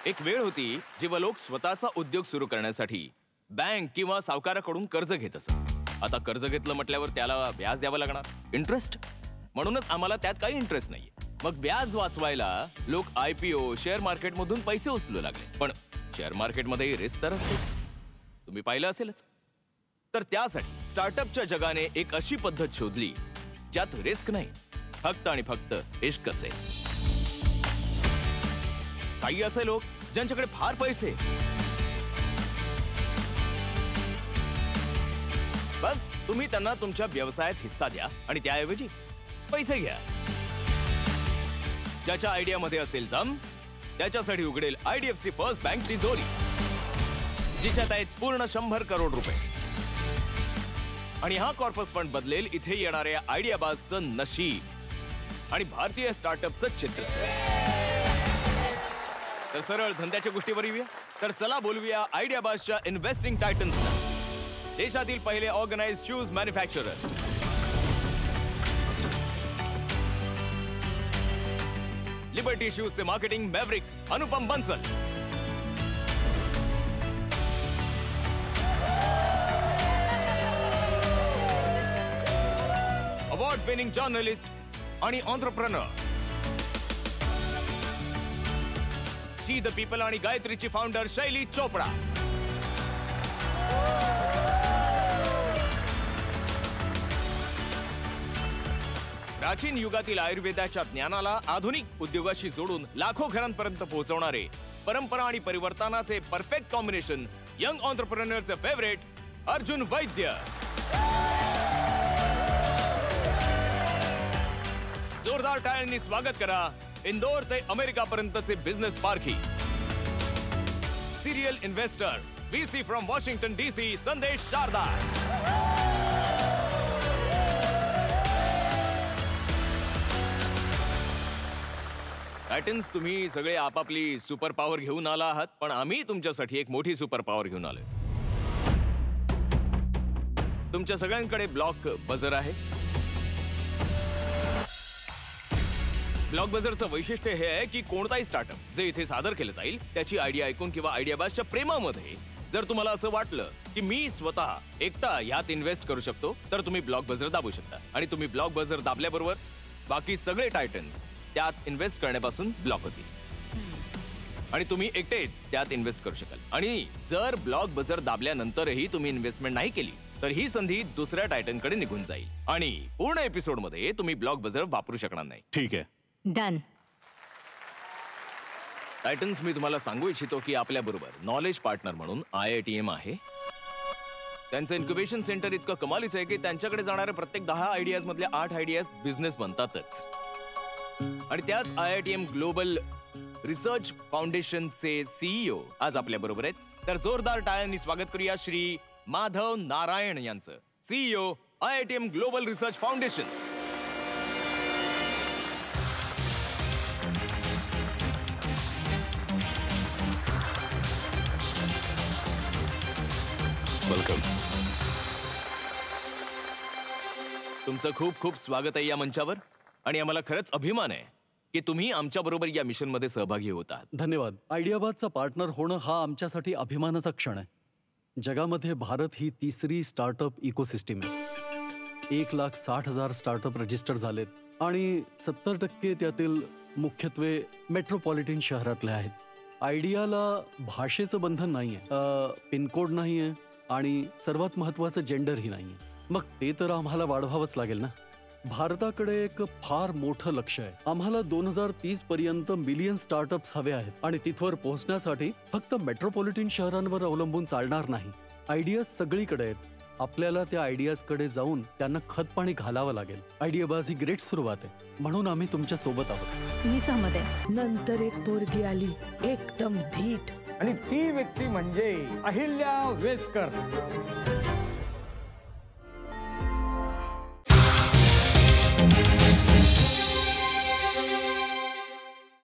एक वेळ होती जेव्हा लोक स्वतःचा उद्योग सुरू करण्यासाठी बँक किंवा सावकाराकडून कर्ज घेत असत. आता कर्ज घेतलं म्हटल्यावर त्याला व्याज द्यावं लागणार, इंटरेस्ट. म्हणूनच आम्हाला त्यात काही इंटरेस्ट नाहीये. मग व्याज वाचवायला लोक IPO शेअर मार्केटमधून पैसे उचलू लागले. पण शेअर मार्केटमध्ये रिस्क तर असतेच, तुम्ही पाहिलं असेलच. तर त्यासाठी स्टार्टअपच्या जगाने एक अशी पद्धत शोधली ज्यात रिस्क नाही, फक्त आणि फक्त इश्क असेल. काही असे लोक ज्यांच्याकडे फार पैसे, बस तुम्ही त्यांना तुमच्या व्यवसायात हिस्सा द्या आणि त्याऐवजी पैसे घ्या. ज्याच्या आयडियामध्ये असेल दम त्याच्यासाठी उघडेल IDFC फर्स्ट बँक तिजोरी, जिच्यात आहेत पूर्ण 100 करोड रुपये. आणि हा कॉर्पस फंड बदलेल इथे येणाऱ्या आयडियाबाजचं नशीब आणि भारतीय स्टार्टअपचं चित्र. तर सरळ धंद्याच्या गोष्टीवर येऊया. तर चला बोलूया आयडियाबाजच्या इन्व्हेस्टिंग टायटन्सना, देशातील पहिले ऑर्गनाइज्ड शूज मॅन्युफॅक्चरर. लिबर्टी शूजचे marketing maverick Anupam Bansal. Award winning journalist आणि एंटरप्रेन्योर. शी द पीपल आणि गायत्रीची फाउंडर शैली चोपडा. प्राचीन युगातील आयुर्वेदाच्या ज्ञानाला आधुनिक उद्योगाशी जोडून लाखो घरांपर्यंत पोहोचवणारे, परंपरा आणि परिवर्तनाचे परफेक्ट कॉम्बिनेशन, यंग एंटरप्रेन्योरचे फेवरेट अर्जुन वैद्य. जोरदार टाळ्यांनी स्वागत करा इंदोर ते अमेरिकापर्यंतचे बिझनेस पारखी, serial investor, VC from Washington DC, Sandesh Sharda. Titans, तुम्ही सगळे आपापली सुपर पॉवर घेऊन आला आहात, पण आम्ही तुमच्यासाठी एक मोठी सुपर पॉवर घेऊन आलोय. तुमच्या सगळ्यांकडे ब्लॉक बझर आहे. ब्लॉक बझरचं वैशिष्ट्य हे आहे की कोणताही स्टार्टअप जे इथे सादर केलं जाईल त्याची आयडिया ऐकून किंवा आयडियाबाजच्या प्रेमामध्ये जर तुम्हाला असं वाटलं की मी स्वतः एकटा यात इन्व्हेस्ट करू शकतो, तर तुम्ही ब्लॉक बझर दाबू शकता. आणि तुम्ही ब्लॉक बझर दाबल्याबरोबर बाकी सगळे टायटन्स त्यात इन्व्हेस्ट करण्यापासून ब्लॉक होतील आणि तुम्ही एकटेच त्यात इन्व्हेस्ट करू शकाल. आणि जर ब्लॉक बझर दाबल्यानंतरही तुम्ही इन्व्हेस्टमेंट नाही केली तर ही संधी दुसऱ्या टायटनकडे निघून जाईल आणि पूर्ण एपिसोडमध्ये तुम्ही ब्लॉक बझर वापरू शकणार नाही. ठीक आहे, डन. टायटन्स, मी तुम्हाला सांगू इच्छितो की आपल्या बरोबर नॉलेज पार्टनर म्हणून IITM आहे. त्यांचं इन्क्युबेशन सेंटर इतकं कमालीचं आहे की त्यांच्याकडे जाणाऱ्या प्रत्येक 10 आयडियाज मधल्या 8 आयडियाज बिझनेस बनतातच. आणि त्याच IITM ग्लोबल रिसर्च फाउंडेशनचे CEO आज आपल्या बरोबर आहेत. तर जोरदार टाळ्यांनी स्वागत करूया श्री माधव नारायण यांचं, CEO IITM global research foundation. Welcome. तुमचं खूप खूप स्वागत आहे या मंचावर आणि आम्हाला खरंच अभिमान आहे की तुम्ही आमच्या बरोबर या मिशन मध्ये सहभागी होतात. धन्यवाद. आयडियाबाजचा पार्टनर होणं हा आमच्यासाठी अभिमानाचा क्षण आहे. जगामध्ये भारत ही तिसरी स्टार्टअप इकोसिस्टीम आहे. 1,60,000 स्टार्टअप रजिस्टर झालेत आणि 70% त्यातील मुख्यत्वे मेट्रोपॉलिटन शहरातले आहेत. आयडियाला भाषेचं बंधन नाहीये, पिनकोड नाहीये आणि सर्वात महत्वाचं जेंडरही नाहीये. मग ते तर आम्हाला वाढवावंच लागेल ना. भारताकडे एक फार मोठं लक्ष आहे. आम्हाला 2030 पर्यंत मिलियन स्टार्टअप्स हवे आहेत आणि तिथवर पोहोचण्यासाठी फक्त मेट्रोपॉलिटन शहरांवर अवलंबून चालणार नाही. आयडियाज सगळीकडे आहेत. आपल्याला त्या आयडियाजकडे जाऊन त्यांना खतपाणी घालावं लागेल. आयडियाबाज ही ग्रेट सुरुवात आहे, म्हणून आम्ही तुमच्या सोबत आहोत. मी सहमत आहे. नंतर एक पोरगी आली, एकदम धीट, आणि ती व्यक्ती म्हणजे अहिल्या वेस्कर.